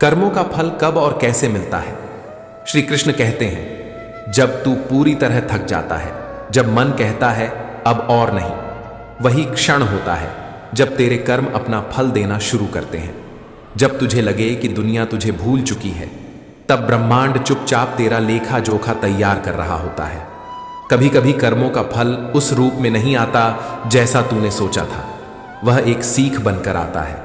कर्मों का फल कब और कैसे मिलता है? श्री कृष्ण कहते हैं, जब तू पूरी तरह थक जाता है, जब मन कहता है अब और नहीं। वही क्षण होता है जब तेरे कर्म अपना फल देना शुरू करते हैं। जब तुझे लगे कि दुनिया तुझे भूल चुकी है, तब ब्रह्मांड चुपचाप तेरा लेखा जोखा तैयार कर रहा होता है। कभी कभी कर्मों का फल उस रूप में नहीं आता जैसा तूने सोचा था। वह एक सीख बनकर आता है,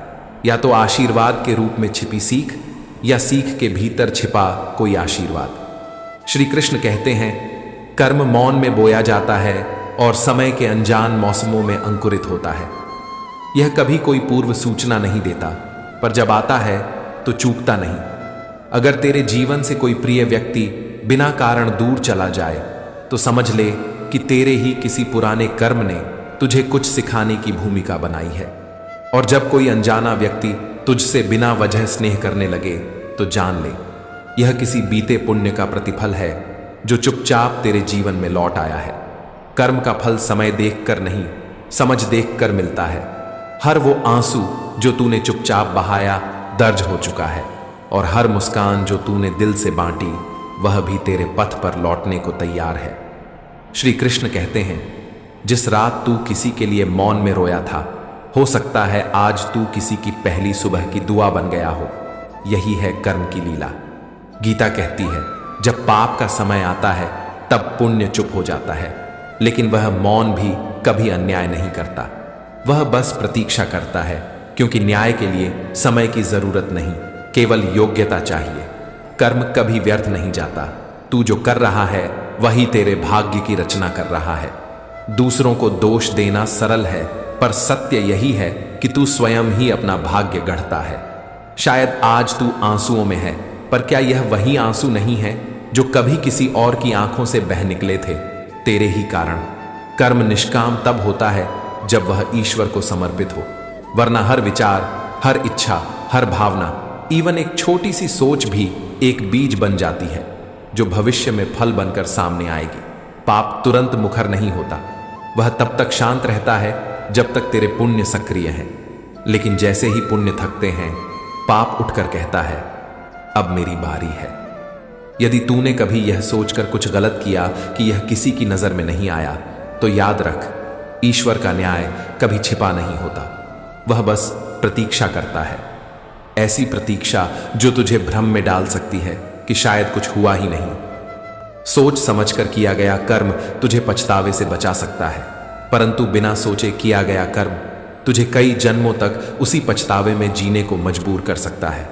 या तो आशीर्वाद के रूप में छिपी सीख, या सीख के भीतर छिपा कोई आशीर्वाद। श्री कृष्ण कहते हैं, कर्म मौन में बोया जाता है और समय के अनजान मौसमों में अंकुरित होता है। यह कभी कोई पूर्व सूचना नहीं देता, पर जब आता है तो चूकता नहीं। अगर तेरे जीवन से कोई प्रिय व्यक्ति बिना कारण दूर चला जाए, तो समझ ले कि तेरे ही किसी पुराने कर्म ने तुझे कुछ सिखाने की भूमिका बनाई है। और जब कोई अनजाना व्यक्ति तुझसे बिना वजह स्नेह करने लगे, तो जान ले यह किसी बीते पुण्य का प्रतिफल है जो चुपचाप तेरे जीवन में लौट आया है। कर्म का फल समय देखकर नहीं, समझ देखकर मिलता है। हर वो आंसू जो तूने चुपचाप बहाया दर्ज हो चुका है, और हर मुस्कान जो तूने दिल से बांटी वह भी तेरे पथ पर लौटने को तैयार है। श्री कृष्ण कहते हैं, जिस रात तू किसी के लिए मौन में रोया था, हो सकता है आज तू किसी की पहली सुबह की दुआ बन गया हो। यही है कर्म की लीला। गीता कहती है, जब पाप का समय आता है तब पुण्य चुप हो जाता है, लेकिन वह मौन भी कभी अन्याय नहीं करता। वह बस प्रतीक्षा करता है, क्योंकि न्याय के लिए समय की जरूरत नहीं, केवल योग्यता चाहिए। कर्म कभी व्यर्थ नहीं जाता। तू जो कर रहा है वही तेरे भाग्य की रचना कर रहा है। दूसरों को दोष देना सरल है, पर सत्य यही है कि तू स्वयं ही अपना भाग्य गढ़ता है। शायद आज तू आंसुओं में है, पर क्या यह वही आंसू नहीं है जो कभी किसी और की आंखों से बह निकले थे, तेरे ही कारण। कर्म निष्काम तब होता है जब वह ईश्वर को समर्पित हो, वरना हर विचार, हर इच्छा, हर भावना, इवन एक छोटी सी सोच भी एक बीज बन जाती है जो भविष्य में फल बनकर सामने आएगी। पाप तुरंत मुखर नहीं होता, वह तब तक शांत रहता है जब तक तेरे पुण्य सक्रिय हैं। लेकिन जैसे ही पुण्य थकते हैं, पाप उठकर कहता है, अब मेरी बारी है। यदि तूने कभी यह सोचकर कुछ गलत किया कि यह किसी की नजर में नहीं आया, तो याद रख, ईश्वर का न्याय कभी छिपा नहीं होता। वह बस प्रतीक्षा करता है, ऐसी प्रतीक्षा जो तुझे भ्रम में डाल सकती है कि शायद कुछ हुआ ही नहीं। सोच समझकर किया गया कर्म तुझे पछतावे से बचा सकता है, परंतु बिना सोचे किया गया कर्म तुझे कई जन्मों तक उसी पछतावे में जीने को मजबूर कर सकता है।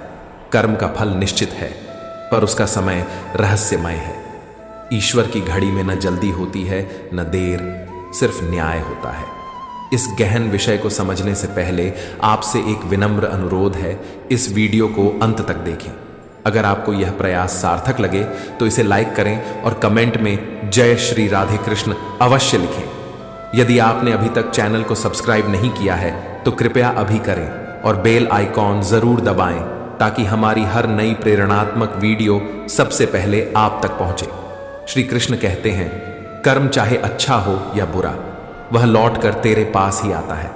कर्म का फल निश्चित है, पर उसका समय रहस्यमय है। ईश्वर की घड़ी में न जल्दी होती है न देर, सिर्फ न्याय होता है। इस गहन विषय को समझने से पहले आपसे एक विनम्र अनुरोध है, इस वीडियो को अंत तक देखें। अगर आपको यह प्रयास सार्थक लगे तो इसे लाइक करें और कमेंट में जय श्री राधे कृष्ण अवश्य लिखें। यदि आपने अभी तक चैनल को सब्सक्राइब नहीं किया है तो कृपया अभी करें और बेल आइकॉन जरूर दबाएं, ताकि हमारी हर नई प्रेरणात्मक वीडियो सबसे पहले आप तक पहुंचे। श्री कृष्ण कहते हैं, कर्म चाहे अच्छा हो या बुरा, वह लौट कर तेरे पास ही आता है,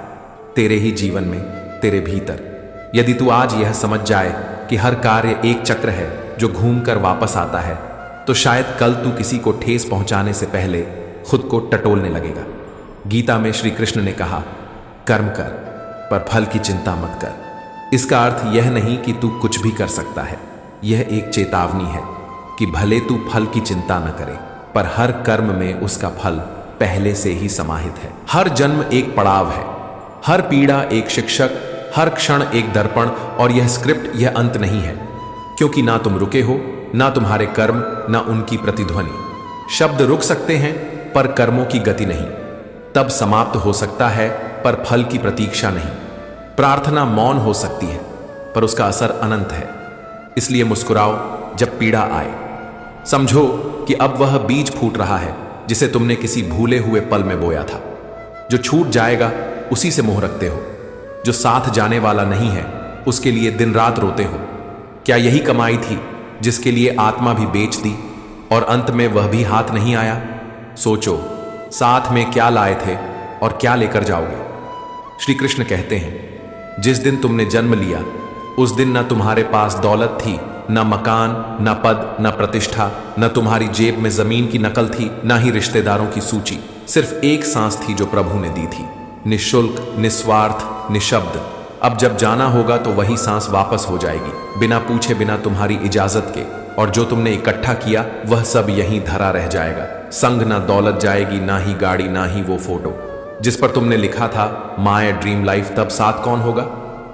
तेरे ही जीवन में, तेरे भीतर। यदि तू आज यह समझ जाए कि हर कार्य एक चक्र है जो घूमकर वापस आता है, तो शायद कल तू किसी को ठेस पहुंचाने से पहले खुद को टटोलने लगेगा। गीता में श्री कृष्ण ने कहा, कर्म कर पर फल की चिंता मत कर। इसका अर्थ यह नहीं कि तू कुछ भी कर सकता है, यह एक चेतावनी है कि भले तू फल की चिंता न करे, पर हर कर्म में उसका फल पहले से ही समाहित है। हर जन्म एक पड़ाव है, हर पीड़ा एक शिक्षक, हर क्षण एक दर्पण, और यह स्क्रिप्ट यह अंत नहीं है, क्योंकि ना तुम रुके हो, ना तुम्हारे कर्म, ना उनकी प्रतिध्वनि। शब्द रुक सकते हैं पर कर्मों की गति नहीं। तब समाप्त हो सकता है पर फल की प्रतीक्षा नहीं। प्रार्थना मौन हो सकती है पर उसका असर अनंत है। इसलिए मुस्कुराओ जब पीड़ा आए। समझो कि अब वह बीज फूट रहा है जिसे तुमने किसी भूले हुए पल में बोया था। जो छूट जाएगा उसी से मोह रखते हो, जो साथ जाने वाला नहीं है उसके लिए दिन रात रोते हो। क्या यही कमाई थी जिसके लिए आत्मा भी बेच दी और अंत में वह भी हाथ नहीं आया? सोचो, साथ में क्या लाए थे और क्या लेकर जाओगे? श्री कृष्ण कहते हैं, जिस दिन तुमने जन्म लिया उस दिन न तुम्हारे पास दौलत थी, न मकान, न पद, न प्रतिष्ठा, न तुम्हारी जेब में जमीन की नकल थी, न ही रिश्तेदारों की सूची। सिर्फ एक सांस थी जो प्रभु ने दी थी, निःशुल्क, निस्वार्थ, निशब्द। अब जब जाना होगा तो वही सांस वापस हो जाएगी, बिना पूछे, बिना तुम्हारी इजाजत के। और जो तुमने इकट्ठा किया वह सब यहीं धरा रह जाएगा। संग ना दौलत जाएगी, ना ही गाड़ी, ना ही वो फोटो जिस पर तुमने लिखा था माय ड्रीम लाइफ। तब साथ कौन होगा?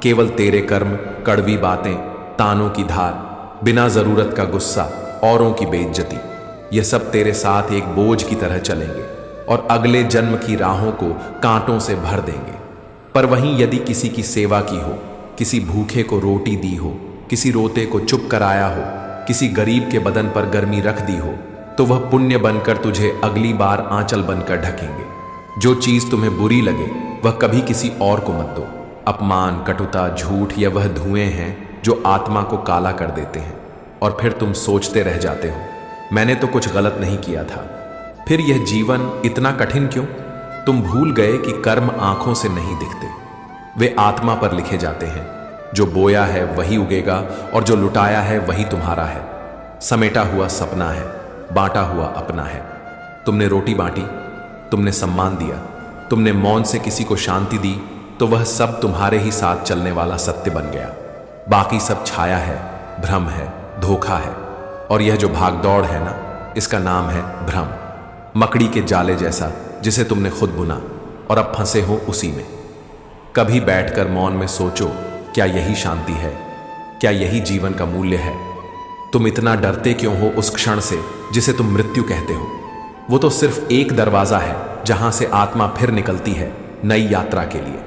केवल तेरे कर्म, कड़वी बातें, तानों की धार, बिना जरूरत का गुस्सा, औरों की बेइज्जती। यह सब तेरे साथ एक बोझ की तरह चलेंगे और अगले जन्म की राहों को कांटों से भर देंगे। पर वहीं यदि किसी की सेवा की हो, किसी भूखे को रोटी दी हो, किसी रोते को चुप कराया हो, किसी गरीब के बदन पर गर्मी रख दी हो, तो वह पुण्य बनकर तुझे अगली बार आंचल बनकर ढकेंगे। जो चीज तुम्हें बुरी लगे वह कभी किसी और को मत दो। अपमान, कटुता, झूठ, यह वह धुएं हैं जो आत्मा को काला कर देते हैं। और फिर तुम सोचते रह जाते हो, मैंने तो कुछ गलत नहीं किया था। फिर यह जीवन इतना कठिन क्यों? तुम भूल गए कि कर्म आंखों से नहीं दिखते, वे आत्मा पर लिखे जाते हैं। जो बोया है वही उगेगा और जो लुटाया है वही तुम्हारा है। समेटा हुआ सपना है, बांटा हुआ अपना है। तुमने रोटी बांटी, तुमने सम्मान दिया, तुमने मौन से किसी को शांति दी, तो वह सब तुम्हारे ही साथ चलने वाला सत्य बन गया। बाकी सब छाया है, भ्रम है, धोखा है। और यह जो भागदौड़ है ना, इसका नाम है भ्रम। मकड़ी के जाले जैसा जिसे तुमने खुद बुना और अब फंसे हो उसी में। कभी बैठकर मौन में सोचो, क्या यही शांति है? क्या यही जीवन का मूल्य है? तुम इतना डरते क्यों हो उस क्षण से जिसे तुम मृत्यु कहते हो? वो तो सिर्फ एक दरवाजा है जहां से आत्मा फिर निकलती है नई यात्रा के लिए।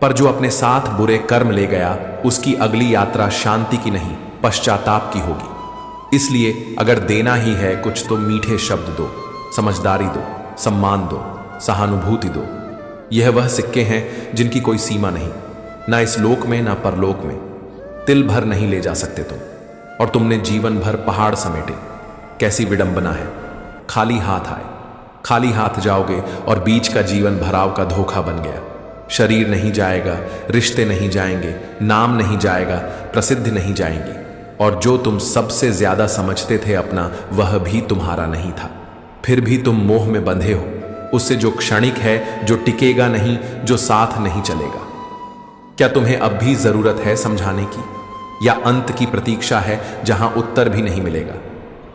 पर जो अपने साथ बुरे कर्म ले गया, उसकी अगली यात्रा शांति की नहीं, पश्चाताप की होगी। इसलिए अगर देना ही है कुछ तो मीठे शब्द दो, समझदारी दो, सम्मान दो, सहानुभूति दो। यह वह सिक्के हैं जिनकी कोई सीमा नहीं, ना इस लोक में ना परलोक में। तिल भर नहीं ले जा सकते तुम, और तुमने जीवन भर पहाड़ समेटे। कैसी विडंबना है, खाली हाथ आए, खाली हाथ जाओगे और बीच का जीवन भराव का धोखा बन गया। शरीर नहीं जाएगा, रिश्ते नहीं जाएंगे, नाम नहीं जाएगा, प्रसिद्ध नहीं जाएंगी, और जो तुम सबसे ज्यादा समझते थे अपना, वह भी तुम्हारा नहीं था। फिर भी तुम मोह में बंधे हो उससे जो क्षणिक है, जो टिकेगा नहीं, जो साथ नहीं चलेगा। क्या तुम्हें अब भी जरूरत है समझाने की, या अंत की प्रतीक्षा है जहां उत्तर भी नहीं मिलेगा?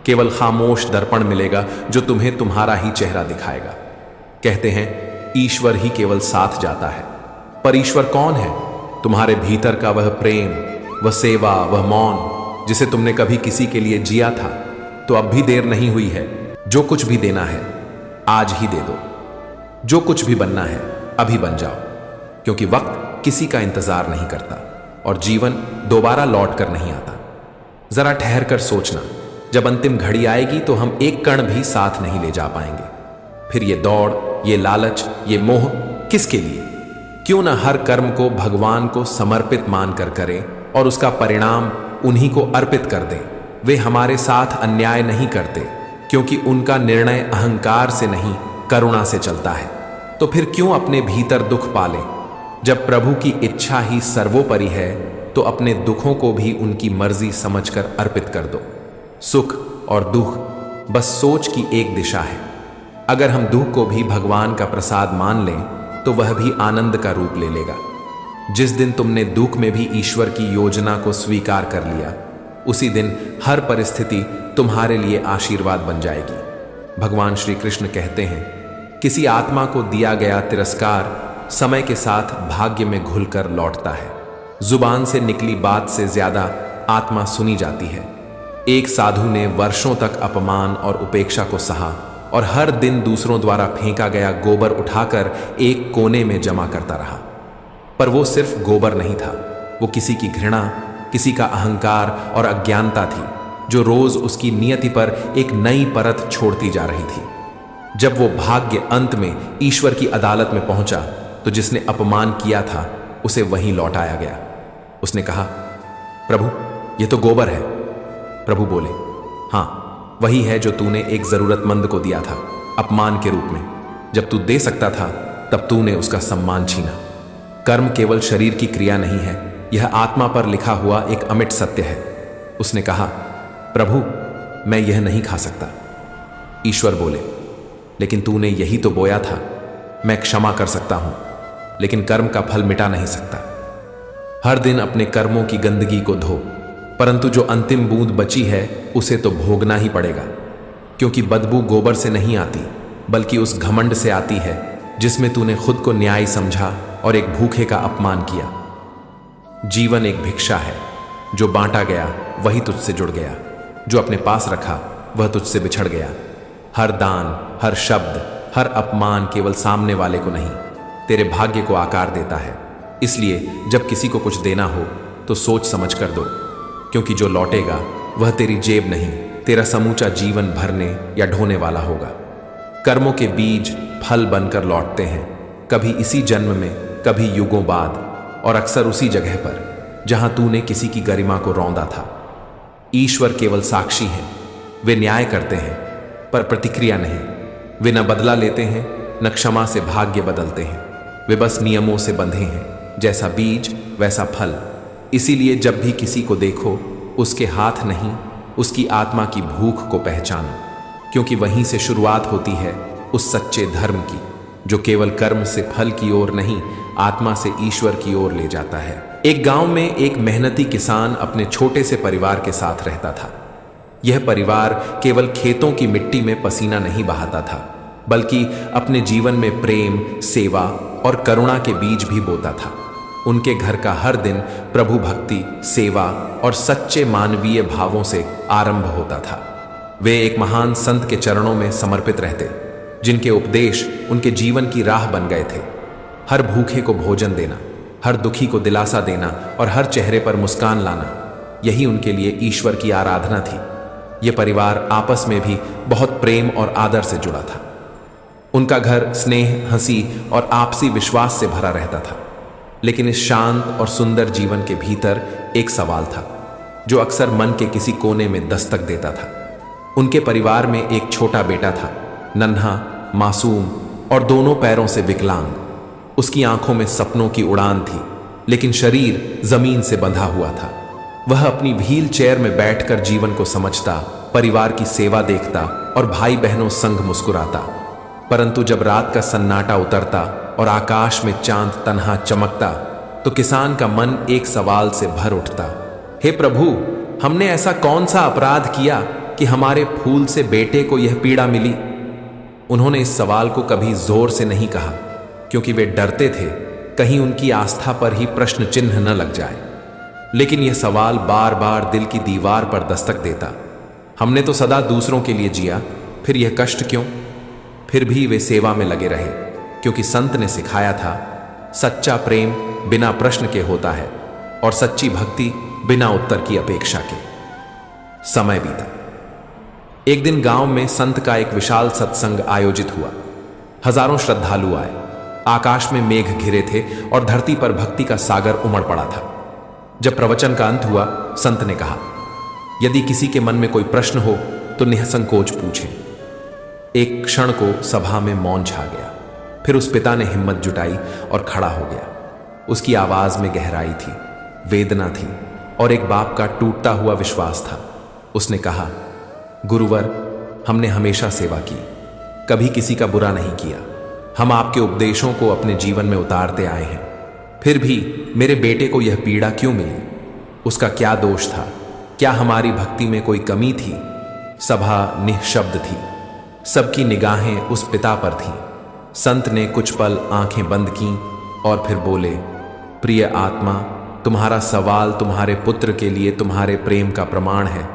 केवल खामोश दर्पण मिलेगा जो तुम्हें तुम्हारा ही चेहरा दिखाएगा। कहते हैं ईश्वर ही केवल साथ जाता है, पर ईश्वर कौन है? तुम्हारे भीतर का वह प्रेम, वह सेवा, वह मौन जिसे तुमने कभी किसी के लिए जिया था। तो अब भी देर नहीं हुई है। जो कुछ भी देना है आज ही दे दो, जो कुछ भी बनना है अभी बन जाओ, क्योंकि वक्त किसी का इंतजार नहीं करता और जीवन दोबारा लौट कर नहीं आता। जरा ठहर कर सोचना, जब अंतिम घड़ी आएगी तो हम एक कण भी साथ नहीं ले जा पाएंगे। फिर ये दौड़, ये लालच, ये मोह किसके लिए? क्यों न हर कर्म को भगवान को समर्पित मानकर करें और उसका परिणाम उन्हीं को अर्पित कर दें। वे हमारे साथ अन्याय नहीं करते, क्योंकि उनका निर्णय अहंकार से नहीं, करुणा से चलता है। तो फिर क्यों अपने भीतर दुख पालें? जब प्रभु की इच्छा ही सर्वोपरि है, तो अपने दुखों को भी उनकी मर्जी समझकर अर्पित कर दो। सुख और दुख बस सोच की एक दिशा है। अगर हम दुख को भी भगवान का प्रसाद मान लें, तो वह भी आनंद का रूप ले लेगा। जिस दिन तुमने दुख में भी ईश्वर की योजना को स्वीकार कर लिया, उसी दिन हर परिस्थिति तुम्हारे लिए आशीर्वाद बन जाएगी। भगवान श्री कृष्ण कहते हैं, किसी आत्मा को दिया गया तिरस्कार समय के साथ भाग्य में घुलकर लौटता है। जुबान से निकली बात से ज्यादा आत्मा सुनी जाती है। एक साधु ने वर्षों तक अपमान और उपेक्षा को सहा और हर दिन दूसरों द्वारा फेंका गया गोबर उठाकर एक कोने में जमा करता रहा। पर वो सिर्फ गोबर नहीं था, वो किसी की घृणा, किसी का अहंकार और अज्ञानता थी, जो रोज उसकी नियति पर एक नई परत छोड़ती जा रही थी। जब वो भाग्य अंत में ईश्वर की अदालत में पहुंचा, तो जिसने अपमान किया था उसे वहीं लौटाया गया। उसने कहा, प्रभु ये तो गोबर है। प्रभु बोले, हाँ वही है जो तूने एक जरूरतमंद को दिया था अपमान के रूप में। जब तू दे सकता था तब तूने उसका सम्मान छीना। कर्म केवल शरीर की क्रिया नहीं है, यह आत्मा पर लिखा हुआ एक अमिट सत्य है। उसने कहा, प्रभु, मैं यह नहीं खा सकता। ईश्वर बोले, लेकिन तूने यही तो बोया था। मैं क्षमा कर सकता हूं, लेकिन कर्म का फल मिटा नहीं सकता। हर दिन अपने कर्मों की गंदगी को धो, परंतु जो अंतिम बूंद बची है उसे तो भोगना ही पड़ेगा, क्योंकि बदबू गोबर से नहीं आती, बल्कि उस घमंड से आती है जिसमें तूने खुद को न्याय समझा और एक भूखे का अपमान किया। जीवन एक भिक्षा है, जो बांटा गया वही तुझसे जुड़ गया, जो अपने पास रखा वह तुझसे बिछड़ गया। हर दान, हर शब्द, हर अपमान केवल सामने वाले को नहीं, तेरे भाग्य को आकार देता है। इसलिए जब किसी को कुछ देना हो तो सोच समझ कर दो, क्योंकि जो लौटेगा वह तेरी जेब नहीं, तेरा समूचा जीवन भरने या ढोने वाला होगा। कर्मों के बीज फल बनकर लौटते हैं, कभी इसी जन्म में, कभी युगों बाद, और अक्सर उसी जगह पर जहां तूने किसी की गरिमा को रौंदा था। ईश्वर केवल साक्षी हैं, वे न्याय करते हैं पर प्रतिक्रिया नहीं। वे न बदला लेते हैं, न क्षमा से भाग्य बदलते हैं। वे बस नियमों से बंधे हैं, जैसा बीज वैसा फल। इसीलिए जब भी किसी को देखो, उसके हाथ नहीं, उसकी आत्मा की भूख को पहचानो, क्योंकि वहीं से शुरुआत होती है उस सच्चे धर्म की, जो केवल कर्म से फल की ओर नहीं, आत्मा से ईश्वर की ओर ले जाता है। एक गांव में एक मेहनती किसान अपने छोटे से परिवार के साथ रहता था। यह परिवार केवल खेतों की मिट्टी में पसीना नहीं बहाता था, बल्कि अपने जीवन में प्रेम, सेवा और करुणा के बीज भी बोता था। उनके घर का हर दिन प्रभु भक्ति, सेवा और सच्चे मानवीय भावों से आरंभ होता था। वे एक महान संत के चरणों में समर्पित रहते, जिनके उपदेश उनके जीवन की राह बन गए थे। हर भूखे को भोजन देना, हर दुखी को दिलासा देना और हर चेहरे पर मुस्कान लाना, यही उनके लिए ईश्वर की आराधना थी। यह परिवार आपस में भी बहुत प्रेम और आदर से जुड़ा था। उनका घर स्नेह, हंसी और आपसी विश्वास से भरा रहता था। लेकिन इस शांत और सुंदर जीवन के भीतर एक सवाल था, जो अक्सर मन के किसी कोने में दस्तक देता था। उनके परिवार में एक छोटा बेटा था, नन्हा, मासूम और दोनों पैरों से विकलांग। उसकी आंखों में सपनों की उड़ान थी, लेकिन शरीर जमीन से बंधा हुआ था। वह अपनी व्हील चेयर में बैठकर जीवन को समझता, परिवार की सेवा देखता और भाई बहनों संग मुस्कुराता। परंतु जब रात का सन्नाटा उतरता और आकाश में चांद तन्हा चमकता, तो किसान का मन एक सवाल से भर उठता, हे प्रभु, हमने ऐसा कौन सा अपराध किया कि हमारे फूल से बेटे को यह पीड़ा मिली? उन्होंने इस सवाल को कभी जोर से नहीं कहा, क्योंकि वे डरते थे कहीं उनकी आस्था पर ही प्रश्न चिन्ह न लग जाए। लेकिन यह सवाल बार बार दिल की दीवार पर दस्तक देता। हमने तो सदा दूसरों के लिए जिया, फिर यह कष्ट क्यों? फिर भी वे सेवा में लगे रहे, क्योंकि संत ने सिखाया था, सच्चा प्रेम बिना प्रश्न के होता है और सच्ची भक्ति बिना उत्तर की अपेक्षा के। समय बीता। एक दिन गांव में संत का एक विशाल सत्संग आयोजित हुआ। हजारों श्रद्धालु आए। आकाश में मेघ घिरे थे और धरती पर भक्ति का सागर उमड़ पड़ा था। जब प्रवचन का अंत हुआ, संत ने कहा, यदि किसी के मन में कोई प्रश्न हो तो निसंकोच पूछें। एक क्षण को सभा में मौन छा गया। फिर उस पिता ने हिम्मत जुटाई और खड़ा हो गया। उसकी आवाज में गहराई थी, वेदना थी और एक बाप का टूटता हुआ विश्वास था। उसने कहा, गुरुवर, हमने हमेशा सेवा की, कभी किसी का बुरा नहीं किया। हम आपके उपदेशों को अपने जीवन में उतारते आए हैं। फिर भी मेरे बेटे को यह पीड़ा क्यों मिली? उसका क्या दोष था? क्या हमारी भक्ति में कोई कमी थी? सभा निःशब्द थी। सबकी निगाहें उस पिता पर थीं। संत ने कुछ पल आंखें बंद कीं और फिर बोले, प्रिय आत्मा, तुम्हारा सवाल तुम्हारे पुत्र के लिए तुम्हारे प्रेम का प्रमाण है।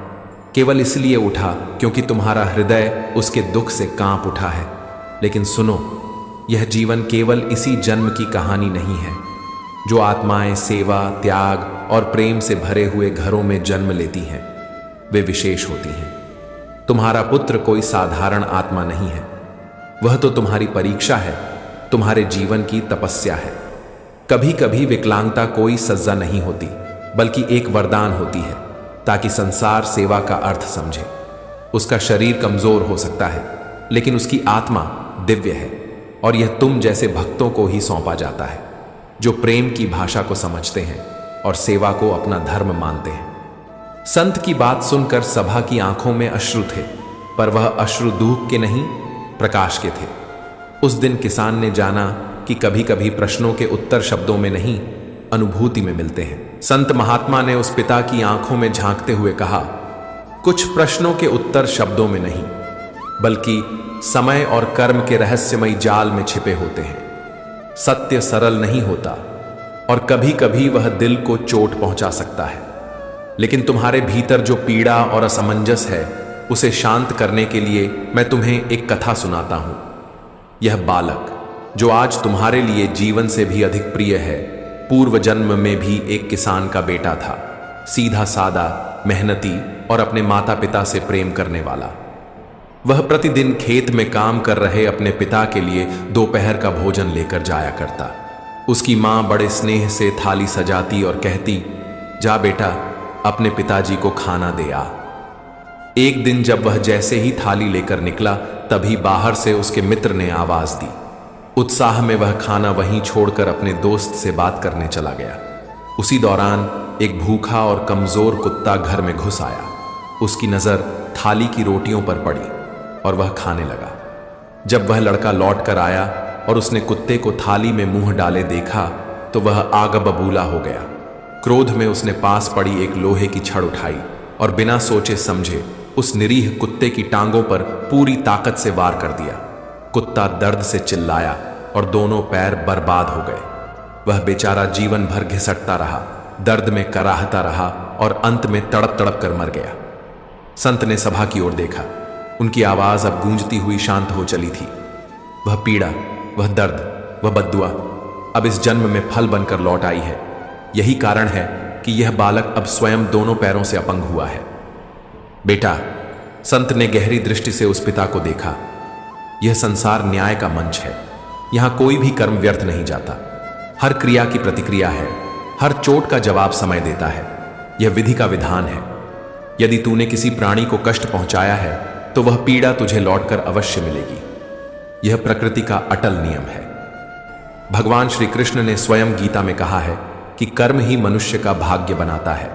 केवल इसलिए उठा क्योंकि तुम्हारा हृदय उसके दुख से कांप उठा है। लेकिन सुनो, यह जीवन केवल इसी जन्म की कहानी नहीं है। जो आत्माएं सेवा, त्याग और प्रेम से भरे हुए घरों में जन्म लेती हैं, वे विशेष होती हैं। तुम्हारा पुत्र कोई साधारण आत्मा नहीं है। वह तो तुम्हारी परीक्षा है, तुम्हारे जीवन की तपस्या है। कभी कभी विकलांगता कोई सजा नहीं होती, बल्कि एक वरदान होती है, ताकि संसार सेवा का अर्थ समझे। उसका शरीर कमजोर हो सकता है, लेकिन उसकी आत्मा दिव्य है, और यह तुम जैसे भक्तों को ही सौंपा जाता है, जो प्रेम की भाषा को समझते हैं। और सेवा को अपना धर्म मानते हैं। संत की बात सुनकर सभा की आंखों में अश्रु थे, पर वह अश्रु दुख के नहीं, प्रकाश के थे। उस दिन किसान ने जाना कि कभी कभी प्रश्नों के उत्तर शब्दों में नहीं, अनुभूति में मिलते हैं। संत महात्मा ने उस पिता की आंखों में झांकते हुए कहा, कुछ प्रश्नों के उत्तर शब्दों में नहीं, बल्कि समय और कर्म के रहस्यमयी जाल में छिपे होते हैं। सत्य सरल नहीं होता और कभी कभी वह दिल को चोट पहुंचा सकता है, लेकिन तुम्हारे भीतर जो पीड़ा और असमंजस है उसे शांत करने के लिए मैं तुम्हें एक कथा सुनाता हूं। यह बालक जो आज तुम्हारे लिए जीवन से भी अधिक प्रिय है, पूर्व जन्म में भी एक किसान का बेटा था, सीधा सादा, मेहनती और अपने माता पिता से प्रेम करने वाला। वह प्रतिदिन खेत में काम कर रहे अपने पिता के लिए दोपहर का भोजन लेकर जाया करता। उसकी मां बड़े स्नेह से थाली सजाती और कहती, जा बेटा, अपने पिताजी को खाना दे आ। एक दिन जब वह जैसे ही थाली लेकर निकला, तभी बाहर से उसके मित्र ने आवाज दी। उत्साह में वह खाना वहीं छोड़कर अपने दोस्त से बात करने चला गया। उसी दौरान एक भूखा और कमजोर कुत्ता घर में घुस आया। उसकी नजर थाली की रोटियों पर पड़ी और वह खाने लगा। जब वह लड़का लौट कर आया और उसने कुत्ते को थाली में मुंह डाले देखा, तो वह आग बबूला हो गया। क्रोध में उसने पास पड़ी एक लोहे की छड़ उठाई और बिना सोचे समझे उस निरीह कुत्ते की टांगों पर पूरी ताकत से वार कर दिया। कुत्ता दर्द से चिल्लाया और दोनों पैर बर्बाद हो गए। वह बेचारा जीवन भर घिसटता रहा, दर्द में कराहता रहा और अंत में तड़प तड़प कर मर गया। संत ने सभा की ओर देखा। उनकी आवाज अब गूंजती हुई शांत हो चली थी। वह पीड़ा, वह दर्द, वह बद्दुआ अब इस जन्म में फल बनकर लौट आई है। यही कारण है कि यह बालक अब स्वयं दोनों पैरों से अपंग हुआ है। बेटा, संत ने गहरी दृष्टि से उस पिता को देखा। यह संसार न्याय का मंच है। यहां कोई भी कर्म व्यर्थ नहीं जाता। हर क्रिया की प्रतिक्रिया है, हर चोट का जवाब समय देता है। यह विधि का विधान है। यदि तूने किसी प्राणी को कष्ट पहुंचाया है तो वह पीड़ा तुझे लौटकर अवश्य मिलेगी। यह प्रकृति का अटल नियम है। भगवान श्री कृष्ण ने स्वयं गीता में कहा है कि कर्म ही मनुष्य का भाग्य बनाता है।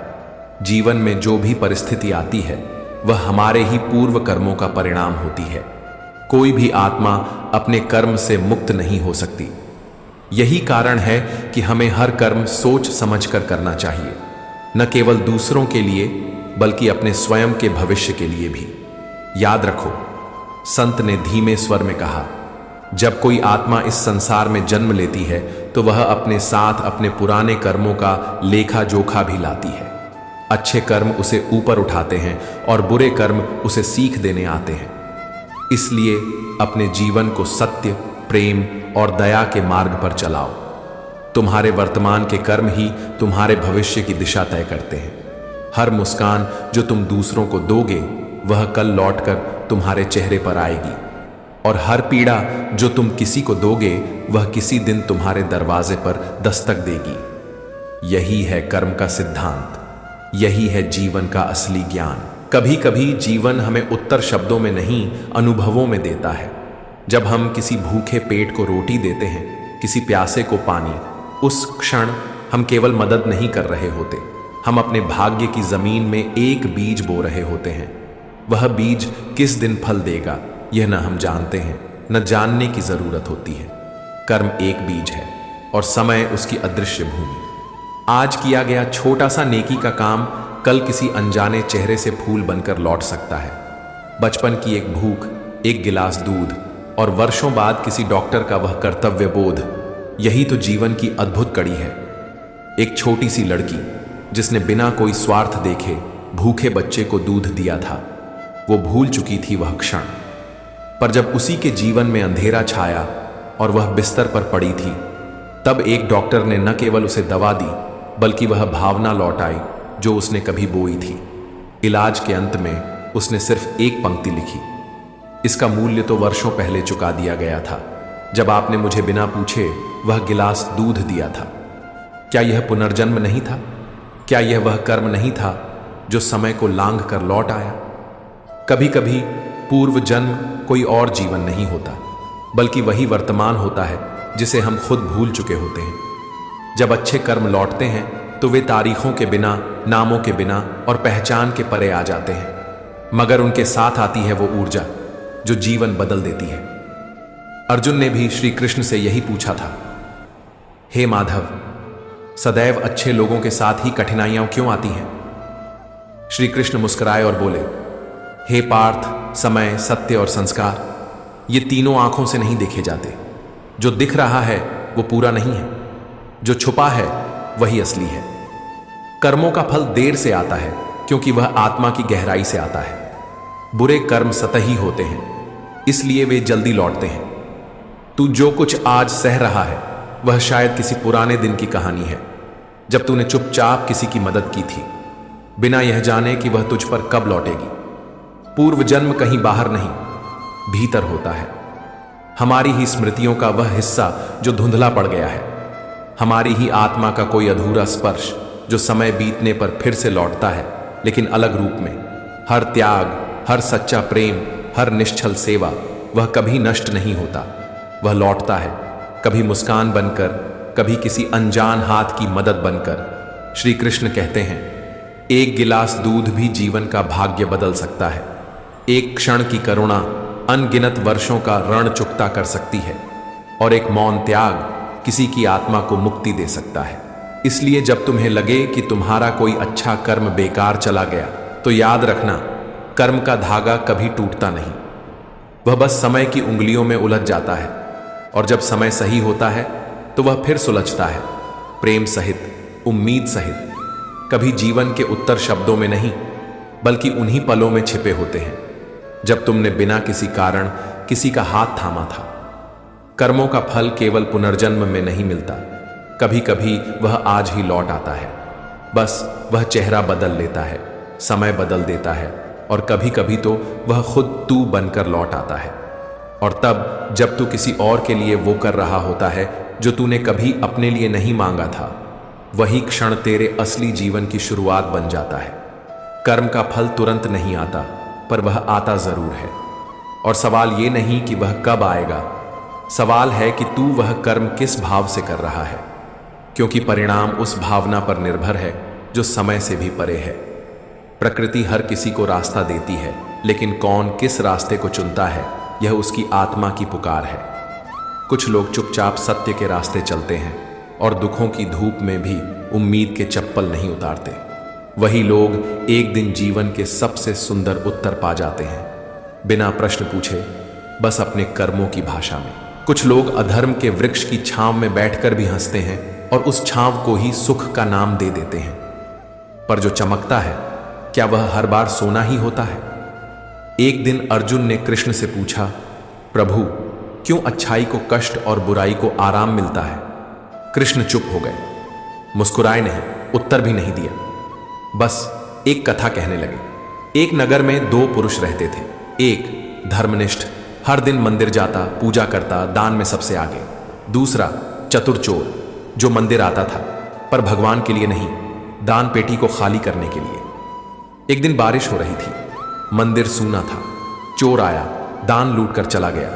जीवन में जो भी परिस्थिति आती है वह हमारे ही पूर्व कर्मों का परिणाम होती है। कोई भी आत्मा अपने कर्म से मुक्त नहीं हो सकती। यही कारण है कि हमें हर कर्म सोच समझकर करना चाहिए, न केवल दूसरों के लिए बल्कि अपने स्वयं के भविष्य के लिए भी। याद रखो, संत ने धीमे स्वर में कहा, जब कोई आत्मा इस संसार में जन्म लेती है तो वह अपने साथ अपने पुराने कर्मों का लेखा जोखा भी लाती है। अच्छे कर्म उसे ऊपर उठाते हैं और बुरे कर्म उसे सीख देने आते हैं। इसलिए अपने जीवन को सत्य, प्रेम और दया के मार्ग पर चलाओ। तुम्हारे वर्तमान के कर्म ही तुम्हारे भविष्य की दिशा तय करते हैं। हर मुस्कान जो तुम दूसरों को दोगे वह कल लौटकर तुम्हारे चेहरे पर आएगी, और हर पीड़ा जो तुम किसी को दोगे वह किसी दिन तुम्हारे दरवाजे पर दस्तक देगी। यही है कर्म का सिद्धांत, यही है जीवन का असली ज्ञान। कभी कभी जीवन हमें उत्तर शब्दों में नहीं, अनुभवों में देता है। जब हम किसी भूखे पेट को रोटी देते हैं, किसी प्यासे को पानी, उस क्षण हम केवल मदद नहीं कर रहे होते, हम अपने भाग्य की जमीन में एक बीज बो रहे होते हैं। वह बीज किस दिन फल देगा यह न हम जानते हैं, न जानने की जरूरत होती है। कर्म एक बीज है और समय उसकी अदृश्य भूमि। आज किया गया छोटा सा नेकी का काम कल किसी अनजाने चेहरे से फूल बनकर लौट सकता है। बचपन की एक भूख, एक गिलास दूध और वर्षों बाद किसी डॉक्टर का वह कर्तव्य बोध, यही तो जीवन की अद्भुत कड़ी है। एक छोटी सी लड़की जिसने बिना कोई स्वार्थ देखे भूखे बच्चे को दूध दिया था, वो भूल चुकी थी वह क्षण। पर जब उसी के जीवन में अंधेरा छाया और वह बिस्तर पर पड़ी थी, तब एक डॉक्टर ने न केवल उसे दवा दी बल्कि वह भावना लौट आई जो उसने कभी बोई थी। इलाज के अंत में उसने सिर्फ एक पंक्ति लिखी, इसका मूल्य तो वर्षों पहले चुका दिया गया था, जब आपने मुझे बिना पूछे वह गिलास दूध दिया था। क्या यह पुनर्जन्म नहीं था? क्या यह वह कर्म नहीं था जो समय को लांघ कर लौट आया? कभी कभी पूर्व जन्म कोई और जीवन नहीं होता, बल्कि वही वर्तमान होता है जिसे हम खुद भूल चुके होते हैं। जब अच्छे कर्म लौटते हैं तो वे तारीखों के बिना, नामों के बिना और पहचान के परे आ जाते हैं, मगर उनके साथ आती है वो ऊर्जा जो जीवन बदल देती है। अर्जुन ने भी श्री कृष्ण से यही पूछा था, हे माधव, सदैव अच्छे लोगों के साथ ही कठिनाइयां क्यों आती हैं? श्री कृष्ण मुस्कुराए और बोले, हे पार्थ, समय, सत्य और संस्कार ये तीनों आंखों से नहीं देखे जाते। जो दिख रहा है वो पूरा नहीं है, जो छुपा है वही असली है। कर्मों का फल देर से आता है क्योंकि वह आत्मा की गहराई से आता है। बुरे कर्म सतही होते हैं, इसलिए वे जल्दी लौटते हैं। तू जो कुछ आज सह रहा है वह शायद किसी पुराने दिन की कहानी है, जब तूने चुपचाप किसी की मदद की थी, बिना यह जाने कि वह तुझ पर कब लौटेगी। पूर्व जन्म कहीं बाहर नहीं, भीतर होता है। हमारी ही स्मृतियों का वह हिस्सा जो धुंधला पड़ गया है, हमारी ही आत्मा का कोई अधूरा स्पर्श जो समय बीतने पर फिर से लौटता है, लेकिन अलग रूप में। हर त्याग, हर सच्चा प्रेम, हर निश्चल सेवा, वह कभी नष्ट नहीं होता, वह लौटता है, कभी मुस्कान बनकर, कभी किसी अनजान हाथ की मदद बनकर। श्री कृष्ण कहते हैं, एक गिलास दूध भी जीवन का भाग्य बदल सकता है। एक क्षण की करुणा अनगिनत वर्षों का ऋण चुकता कर सकती है, और एक मौन त्याग किसी की आत्मा को मुक्ति दे सकता है। इसलिए जब तुम्हें लगे कि तुम्हारा कोई अच्छा कर्म बेकार चला गया, तो याद रखना, कर्म का धागा कभी टूटता नहीं, वह बस समय की उंगलियों में उलझ जाता है, और जब समय सही होता है तो वह फिर सुलझता है, प्रेम सहित, उम्मीद सहित। कभी जीवन के उत्तर शब्दों में नहीं, बल्कि उन्हीं पलों में छिपे होते हैं जब तुमने बिना किसी कारण किसी का हाथ थामा था। कर्मों का फल केवल पुनर्जन्म में नहीं मिलता, कभी कभी वह आज ही लौट आता है। बस वह चेहरा बदल लेता है, समय बदल देता है, और कभी कभी तो वह खुद तू बनकर लौट आता है। और तब जब तू किसी और के लिए वो कर रहा होता है जो तूने कभी अपने लिए नहीं मांगा था, वही क्षण तेरे असली जीवन की शुरुआत बन जाता है। कर्म का फल तुरंत नहीं आता, पर वह आता जरूर है। और सवाल ये नहीं कि वह कब आएगा, सवाल है कि तू वह कर्म किस भाव से कर रहा है, क्योंकि परिणाम उस भावना पर निर्भर है जो समय से भी परे है। प्रकृति हर किसी को रास्ता देती है, लेकिन कौन किस रास्ते को चुनता है यह उसकी आत्मा की पुकार है। कुछ लोग चुपचाप सत्य के रास्ते चलते हैं और दुखों की धूप में भी उम्मीद के चप्पल नहीं उतारते। वही लोग एक दिन जीवन के सबसे सुंदर उत्तर पा जाते हैं, बिना प्रश्न पूछे, बस अपने कर्मों की भाषा में। कुछ लोग अधर्म के वृक्ष की छांव में बैठकर भी हंसते हैं और उस छांव को ही सुख का नाम दे देते हैं। पर जो चमकता है, क्या वह हर बार सोना ही होता है? एक दिन अर्जुन ने कृष्ण से पूछा, प्रभु, क्यों अच्छाई को कष्ट और बुराई को आराम मिलता है? कृष्ण चुप हो गए, मुस्कुराए नहीं, उत्तर भी नहीं दिया, बस एक कथा कहने लगे। एक नगर में दो पुरुष रहते थे। एक धर्मनिष्ठ, हर दिन मंदिर जाता, पूजा करता, दान में सबसे आगे। दूसरा चतुर चोर, जो मंदिर आता था पर भगवान के लिए नहीं, दान पेटी को खाली करने के लिए। एक दिन बारिश हो रही थी, मंदिर सूना था। चोर आया, दान लूट कर चला गया।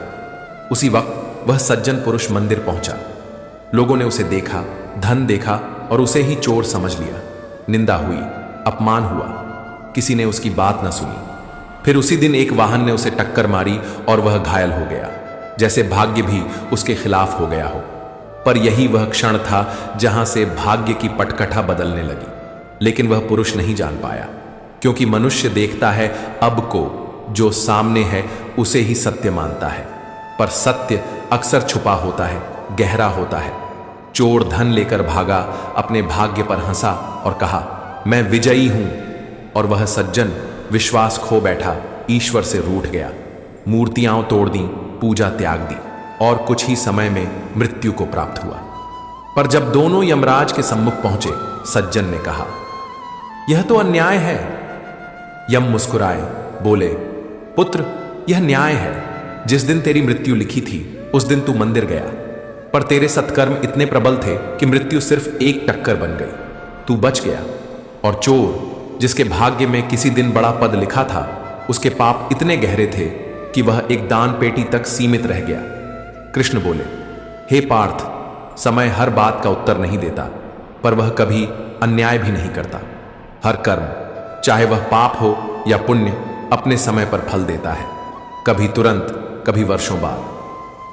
उसी वक्त वह सज्जन पुरुष मंदिर पहुंचा। लोगों ने उसे देखा, धन देखा और उसे ही चोर समझ लिया। निंदा हुई, अपमान हुआ, किसी ने उसकी बात न सुनी। फिर उसी दिन एक वाहन ने उसे टक्कर मारी और वह घायल हो गया, जैसे भाग्य भी उसके खिलाफ हो गया हो। पर यही वह क्षण था जहां से भाग्य की पटकथा बदलने लगी। लेकिन वह पुरुष नहीं जान पाया, क्योंकि मनुष्य देखता है अब को, जो सामने है उसे ही सत्य मानता है। पर सत्य अक्सर छुपा होता है, गहरा होता है। चोर धन लेकर भागा, अपने भाग्य पर हंसा और कहा, मैं विजयी हूं। और वह सज्जन विश्वास खो बैठा, ईश्वर से रूठ गया। मूर्तियां तोड़ दी, पूजा त्याग दी, और कुछ ही समय में मृत्यु को प्राप्त हुआ। पर जब दोनों यमराज के सम्मुख पहुंचे, सज्जन ने कहा, यह तो अन्याय है। यम मुस्कुराए, बोले, पुत्र, यह न्याय है। जिस दिन तेरी मृत्यु लिखी थी उस दिन तू मंदिर गया, पर तेरे सत्कर्म इतने प्रबल थे कि मृत्यु सिर्फ एक टक्कर बन गई, तू बच गया। और चोर, जिसके भाग्य में किसी दिन बड़ा पद लिखा था, उसके पाप इतने गहरे थे कि वह एक दान पेटी तक सीमित रह गया। कृष्ण बोले, हे पार्थ, समय हर बात का उत्तर नहीं देता, पर वह कभी अन्याय भी नहीं करता। हर कर्म, चाहे वह पाप हो या पुण्य, अपने समय पर फल देता है, कभी तुरंत, कभी वर्षों बाद।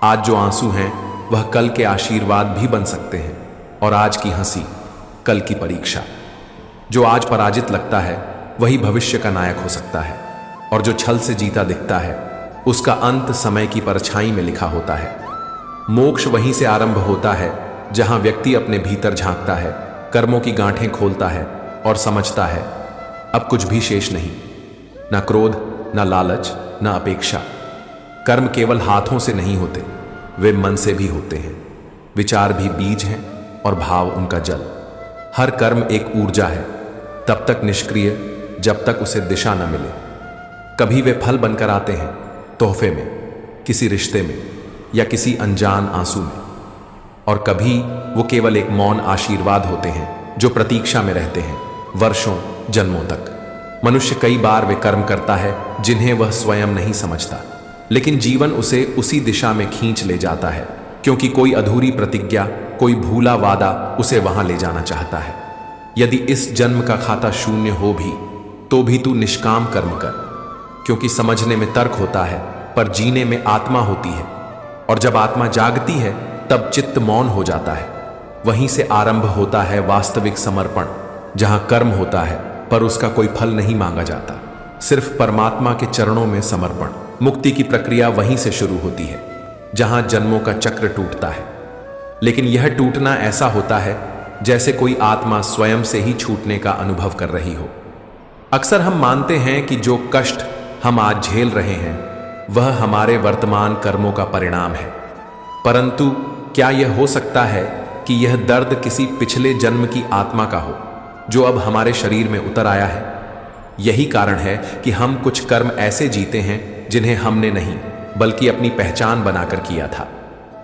आज जो आंसू हैं वह कल के आशीर्वाद भी बन सकते हैं, और आज की हंसी कल की परीक्षा। जो आज पराजित लगता है वही भविष्य का नायक हो सकता है, और जो छल से जीता दिखता है उसका अंत समय की परछाई में लिखा होता है। मोक्ष वहीं से आरंभ होता है जहां व्यक्ति अपने भीतर झांकता है, कर्मों की गांठें खोलता है और समझता है अब कुछ भी शेष नहीं, ना क्रोध, ना लालच, ना अपेक्षा। कर्म केवल हाथों से नहीं होते, वे मन से भी होते हैं। विचार भी बीज हैं और भाव उनका जल। हर कर्म एक ऊर्जा है, तब तक निष्क्रिय जब तक उसे दिशा न मिले। कभी वे फल बनकर आते हैं, तोहफे में, किसी रिश्ते में या किसी अनजान आंसू में, और कभी वो केवल एक मौन आशीर्वाद होते हैं जो प्रतीक्षा में रहते हैं वर्षों, जन्मों तक। मनुष्य कई बार वे कर्म करता है जिन्हें वह स्वयं नहीं समझता, लेकिन जीवन उसे उसी दिशा में खींच ले जाता है, क्योंकि कोई अधूरी प्रतिज्ञा, कोई भूला वादा उसे वहां ले जाना चाहता है। यदि इस जन्म का खाता शून्य हो भी, तो भी तू निष्काम कर्म कर, क्योंकि समझने में तर्क होता है पर जीने में आत्मा होती है, और जब आत्मा जागती है तब चित्त मौन हो जाता है। वहीं से आरंभ होता है वास्तविक समर्पण, जहां कर्म होता है पर उसका कोई फल नहीं मांगा जाता, सिर्फ परमात्मा के चरणों में समर्पण। मुक्ति की प्रक्रिया वहीं से शुरू होती है जहां जन्मों का चक्र टूटता है, लेकिन यह टूटना ऐसा होता है जैसे कोई आत्मा स्वयं से ही छूटने का अनुभव कर रही हो। अक्सर हम मानते हैं कि जो कष्ट हम आज झेल रहे हैं वह हमारे वर्तमान कर्मों का परिणाम है, परंतु क्या यह हो सकता है कि यह दर्द किसी पिछले जन्म की आत्मा का हो जो अब हमारे शरीर में उतर आया है? यही कारण है कि हम कुछ कर्म ऐसे जीते हैं जिन्हें हमने नहीं बल्कि अपनी पहचान बनाकर किया था।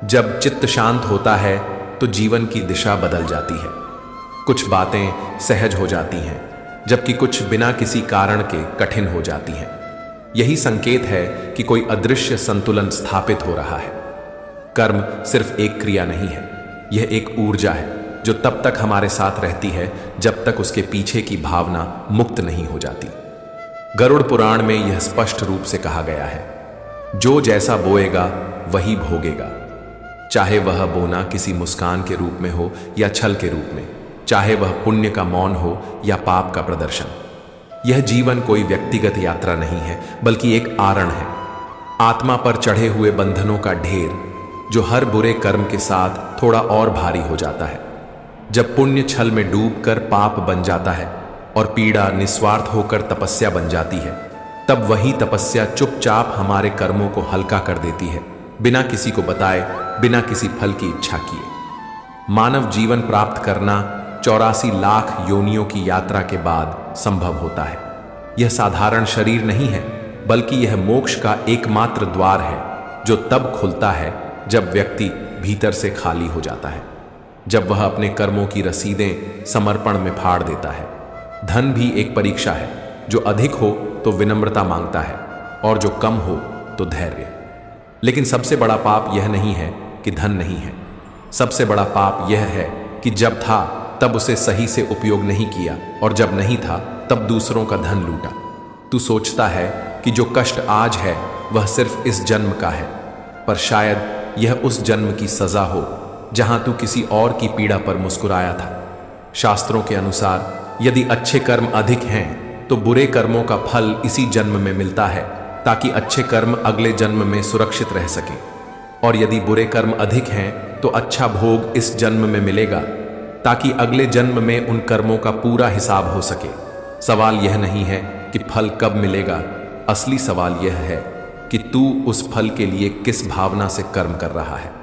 जब चित्त शांत होता है तो जीवन की दिशा बदल जाती है। कुछ बातें सहज हो जाती हैं, जबकि कुछ बिना किसी कारण के कठिन हो जाती हैं। यही संकेत है कि कोई अदृश्य संतुलन स्थापित हो रहा है। कर्म सिर्फ एक क्रिया नहीं है, यह एक ऊर्जा है जो तब तक हमारे साथ रहती है जब तक उसके पीछे की भावना मुक्त नहीं हो जाती। गरुड़ पुराण में यह स्पष्ट रूप से कहा गया है, जो जैसा बोएगा वही भोगेगा। चाहे वह बोना किसी मुस्कान के रूप में हो या छल के रूप में, चाहे वह पुण्य का मौन हो या पाप का प्रदर्शन। यह जीवन कोई व्यक्तिगत यात्रा नहीं है, बल्कि एक आरण है, आत्मा पर चढ़े हुए बंधनों का ढेर, जो हर बुरे कर्म के साथ थोड़ा और भारी हो जाता है। जब पुण्य छल में डूबकर पाप बन जाता है और पीड़ा निस्वार्थ होकर तपस्या बन जाती है, तब वही तपस्या चुपचाप हमारे कर्मों को हल्का कर देती है, बिना किसी को बताए, बिना किसी फल की इच्छा किए। मानव जीवन प्राप्त करना 84 लाख योनियों की यात्रा के बाद संभव होता है। यह साधारण शरीर नहीं है, बल्कि यह मोक्ष का एकमात्र द्वार है, जो तब खुलता है जब व्यक्ति भीतर से खाली हो जाता है, जब वह अपने कर्मों की रसीदें समर्पण में फाड़ देता है। धन भी एक परीक्षा है, जो अधिक हो तो विनम्रता मांगता है, और जो कम हो तो धैर्य। लेकिन सबसे बड़ा पाप यह नहीं है कि धन नहीं है, सबसे बड़ा पाप यह है कि जब था तब उसे सही से उपयोग नहीं किया, और जब नहीं था तब दूसरों का धन लूटा। तू सोचता है कि जो कष्ट आज है वह सिर्फ इस जन्म का है, पर शायद यह उस जन्म की सजा हो जहां तू किसी और की पीड़ा पर मुस्कुराया था। शास्त्रों के अनुसार यदि अच्छे कर्म अधिक हैं तो बुरे कर्मों का फल इसी जन्म में मिलता है, ताकि अच्छे कर्म अगले जन्म में सुरक्षित रह सकें, और यदि बुरे कर्म अधिक हैं तो अच्छा भोग इस जन्म में मिलेगा, ताकि अगले जन्म में उन कर्मों का पूरा हिसाब हो सके। सवाल यह नहीं है कि फल कब मिलेगा, असली सवाल यह है कि तू उस फल के लिए किस भावना से कर्म कर रहा है।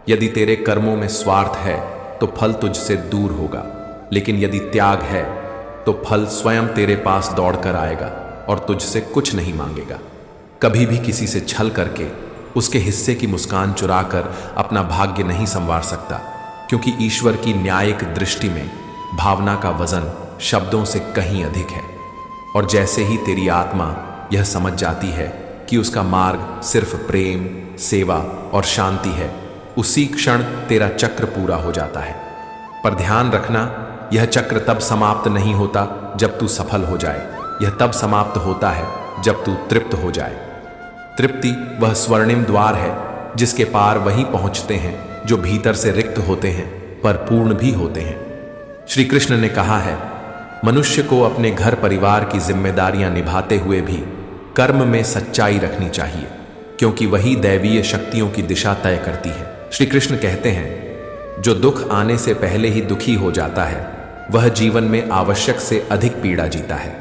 यदि तेरे कर्मों में स्वार्थ है तो फल तुझसे दूर होगा, लेकिन यदि त्याग है तो फल स्वयं तेरे पास दौड़कर आएगा और तुझसे कुछ नहीं मांगेगा। कभी भी किसी से छल करके उसके हिस्से की मुस्कान चुराकर अपना भाग्य नहीं संवार सकता, क्योंकि ईश्वर की न्यायिक दृष्टि में भावना का वजन शब्दों से कहीं अधिक है। और जैसे ही तेरी आत्मा यह समझ जाती है कि उसका मार्ग सिर्फ प्रेम, सेवा और शांति है, उसी क्षण तेरा चक्र पूरा हो जाता है। पर ध्यान रखना, यह चक्र तब समाप्त नहीं होता जब तू सफल हो जाए, यह तब समाप्त होता है जब तू तृप्त हो जाए। तृप्ति वह स्वर्णिम द्वार है जिसके पार वही पहुंचते हैं जो भीतर से रिक्त होते हैं पर पूर्ण भी होते हैं। श्री कृष्ण ने कहा है, मनुष्य को अपने घर परिवार की जिम्मेदारियां निभाते हुए भी कर्म में सच्चाई रखनी चाहिए, क्योंकि वही दैवीय शक्तियों की दिशा तय करती है। श्री कृष्ण कहते हैं, जो दुख आने से पहले ही दुखी हो जाता है वह जीवन में आवश्यक से अधिक पीड़ा जीता है।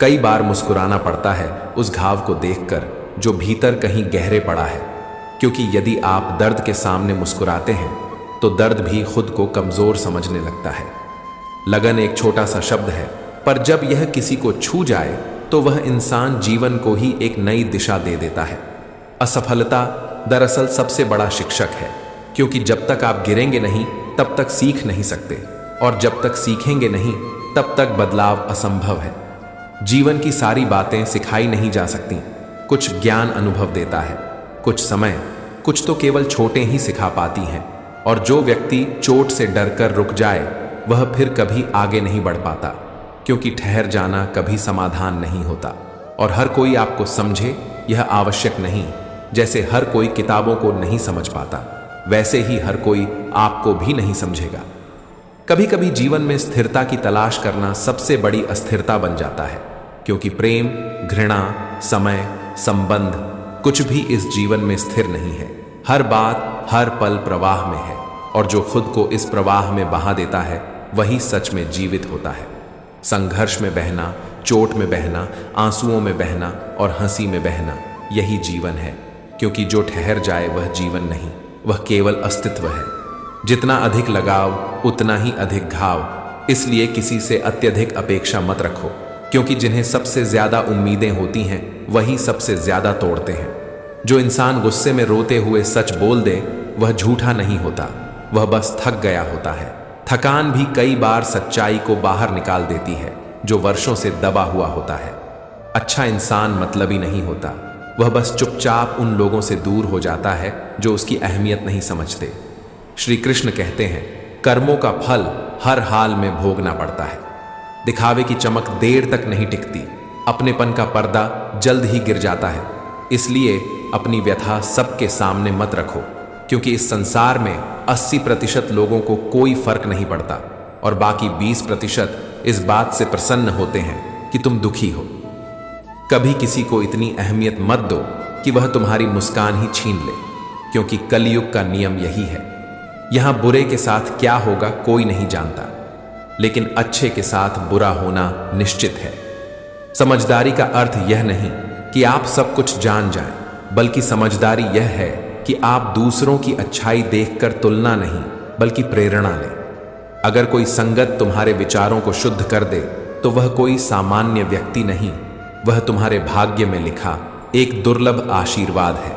कई बार मुस्कुराना पड़ता है उस घाव को देखकर जो भीतर कहीं गहरे पड़ा है, क्योंकि यदि आप दर्द के सामने मुस्कुराते हैं तो दर्द भी खुद को कमजोर समझने लगता है। लगन एक छोटा सा शब्द है, पर जब यह किसी को छू जाए तो वह इंसान जीवन को ही एक नई दिशा दे देता है। असफलता दरअसल सबसे बड़ा शिक्षक है, क्योंकि जब तक आप गिरेंगे नहीं तब तक सीख नहीं सकते, और जब तक सीखेंगे नहीं तब तक बदलाव असंभव है। जीवन की सारी बातें सिखाई नहीं जा सकती। कुछ ज्ञान अनुभव देता है, कुछ समय, कुछ तो केवल छोटे ही सिखा पाती हैं, और जो व्यक्ति चोट से डरकर रुक जाए वह फिर कभी आगे नहीं बढ़ पाता, क्योंकि ठहर जाना कभी समाधान नहीं होता। और हर कोई आपको समझे यह आवश्यक नहीं। जैसे हर कोई किताबों को नहीं समझ पाता, वैसे ही हर कोई आपको भी नहीं समझेगा। कभी कभी जीवन में स्थिरता की तलाश करना सबसे बड़ी अस्थिरता बन जाता है, क्योंकि प्रेम, घृणा, समय, संबंध कुछ भी इस जीवन में स्थिर नहीं है। हर बात हर पल प्रवाह में है, और जो खुद को इस प्रवाह में बहा देता है वही सच में जीवित होता है। संघर्ष में बहना, चोट में बहना, आंसुओं में बहना और हंसी में बहना, यही जीवन है। क्योंकि जो ठहर जाए वह जीवन नहीं, वह केवल अस्तित्व है। जितना अधिक लगाव उतना ही अधिक घाव। इसलिए किसी से अत्यधिक अपेक्षा मत रखो, क्योंकि जिन्हें सबसे ज्यादा उम्मीदें होती हैं वही सबसे ज्यादा तोड़ते हैं। जो इंसान गुस्से में रोते हुए सच बोल दे वह झूठा नहीं होता, वह बस थक गया होता है। थकान भी कई बार सच्चाई को बाहर निकाल देती है जो वर्षों से दबा हुआ होता है। अच्छा इंसान मतलबी नहीं होता, वह बस चुपचाप उन लोगों से दूर हो जाता है जो उसकी अहमियत नहीं समझते। श्री कृष्ण कहते हैं, कर्मों का फल हर हाल में भोगना पड़ता है। दिखावे की चमक देर तक नहीं टिकती, अपनेपन का पर्दा जल्द ही गिर जाता है। इसलिए अपनी व्यथा सबके सामने मत रखो, क्योंकि इस संसार में 80% लोगों को कोई फर्क नहीं पड़ता, और बाकी 20% इस बात से प्रसन्न होते हैं कि तुम दुखी हो। कभी किसी को इतनी अहमियत मत दो कि वह तुम्हारी मुस्कान ही छीन ले, क्योंकि कलयुग का नियम यही है। यहां बुरे के साथ क्या होगा कोई नहीं जानता, लेकिन अच्छे के साथ बुरा होना निश्चित है। समझदारी का अर्थ यह नहीं कि आप सब कुछ जान जाएं, बल्कि समझदारी यह है कि आप दूसरों की अच्छाई देखकर तुलना नहीं बल्कि प्रेरणा लें। अगर कोई संगत तुम्हारे विचारों को शुद्ध कर दे तो वह कोई सामान्य व्यक्ति नहीं, वह तुम्हारे भाग्य में लिखा एक दुर्लभ आशीर्वाद है।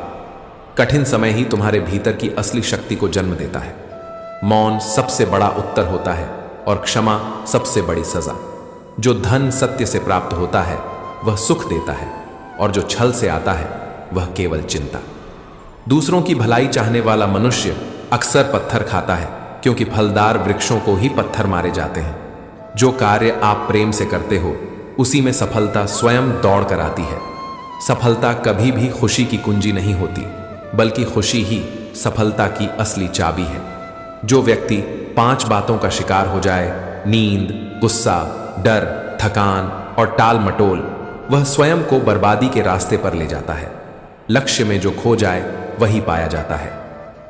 कठिन समय ही तुम्हारे भीतर की असली शक्ति को जन्म देता है। मौन सबसे बड़ा उत्तर होता है और क्षमा सबसे बड़ी सजा। जो धन सत्य से प्राप्त होता है वह सुख देता है, और जो छल से आता है वह केवल चिंता। दूसरों की भलाई चाहने वाला मनुष्य अक्सर पत्थर खाता है, क्योंकि फलदार वृक्षों को ही पत्थर मारे जाते हैं। जो कार्य आप प्रेम से करते हो उसी में सफलता स्वयं दौड़ कर आती है। सफलता कभी भी खुशी की कुंजी नहीं होती, बल्कि खुशी ही सफलता की असली चाबी है। जो व्यक्ति 5 बातों का शिकार हो जाए, नींद, गुस्सा, डर, थकान और टाल मटोल, वह स्वयं को बर्बादी के रास्ते पर ले जाता है। लक्ष्य में जो खो जाए वही पाया जाता है।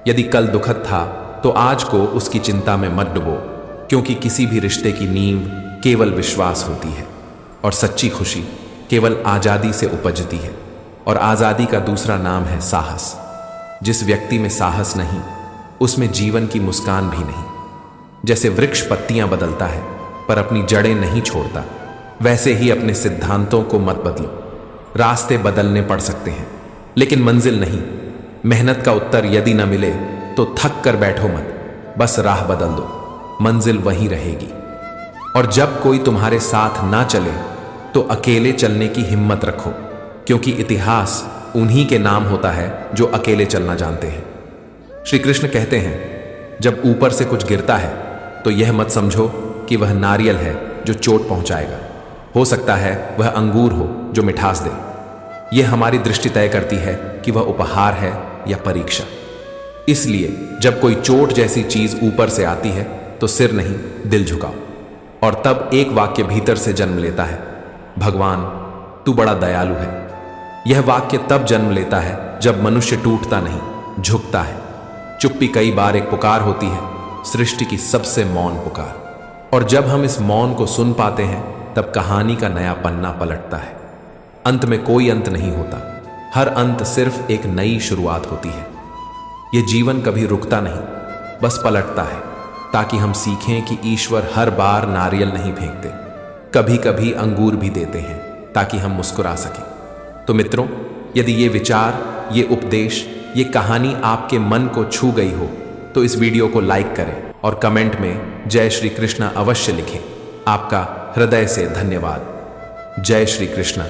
यदि कल दुखद था तो आज को उसकी चिंता में मत डुबो, क्योंकि किसी भी रिश्ते की नींव केवल विश्वास होती है, और सच्ची खुशी केवल आजादी से उपजती है। और आजादी का दूसरा नाम है साहस। जिस व्यक्ति में साहस नहीं उसमें जीवन की मुस्कान भी नहीं। जैसे वृक्ष पत्तियां बदलता है पर अपनी जड़ें नहीं छोड़ता, वैसे ही अपने सिद्धांतों को मत बदलो। रास्ते बदलने पड़ सकते हैं लेकिन मंजिल नहीं। मेहनत का उत्तर यदि न मिले तो थक कर बैठो मत, बस राह बदल दो, मंजिल वहीं रहेगी। और जब कोई तुम्हारे साथ ना चले तो अकेले चलने की हिम्मत रखो, क्योंकि इतिहास उन्हीं के नाम होता है जो अकेले चलना जानते हैं। श्री कृष्ण कहते हैं, जब ऊपर से कुछ गिरता है तो यह मत समझो कि वह नारियल है जो चोट पहुंचाएगा, हो सकता है वह अंगूर हो जो मिठास दे। यह हमारी दृष्टि तय करती है कि वह उपहार है या परीक्षा। इसलिए जब कोई चोट जैसी चीज ऊपर से आती है तो सिर नहीं, दिल झुकाओ। और तब एक वाक्य भीतर से जन्म लेता है, भगवान तू बड़ा दयालु है। यह वाक्य तब जन्म लेता है जब मनुष्य टूटता नहीं, झुकता है। चुप्पी कई बार एक पुकार होती है, सृष्टि की सबसे मौन पुकार। और जब हम इस मौन को सुन पाते हैं तब कहानी का नया पन्ना पलटता है। अंत में कोई अंत नहीं होता, हर अंत सिर्फ एक नई शुरुआत होती है। यह जीवन कभी रुकता नहीं, बस पलटता है, ताकि हम सीखें कि ईश्वर हर बार नारियल नहीं फेंकते, कभी कभी अंगूर भी देते हैं ताकि हम मुस्कुरा सकें। तो मित्रों, यदि ये विचार, ये उपदेश, ये कहानी आपके मन को छू गई हो तो इस वीडियो को लाइक करें और कमेंट में जय श्री कृष्ण अवश्य लिखें। आपका हृदय से धन्यवाद। जय श्री कृष्ण।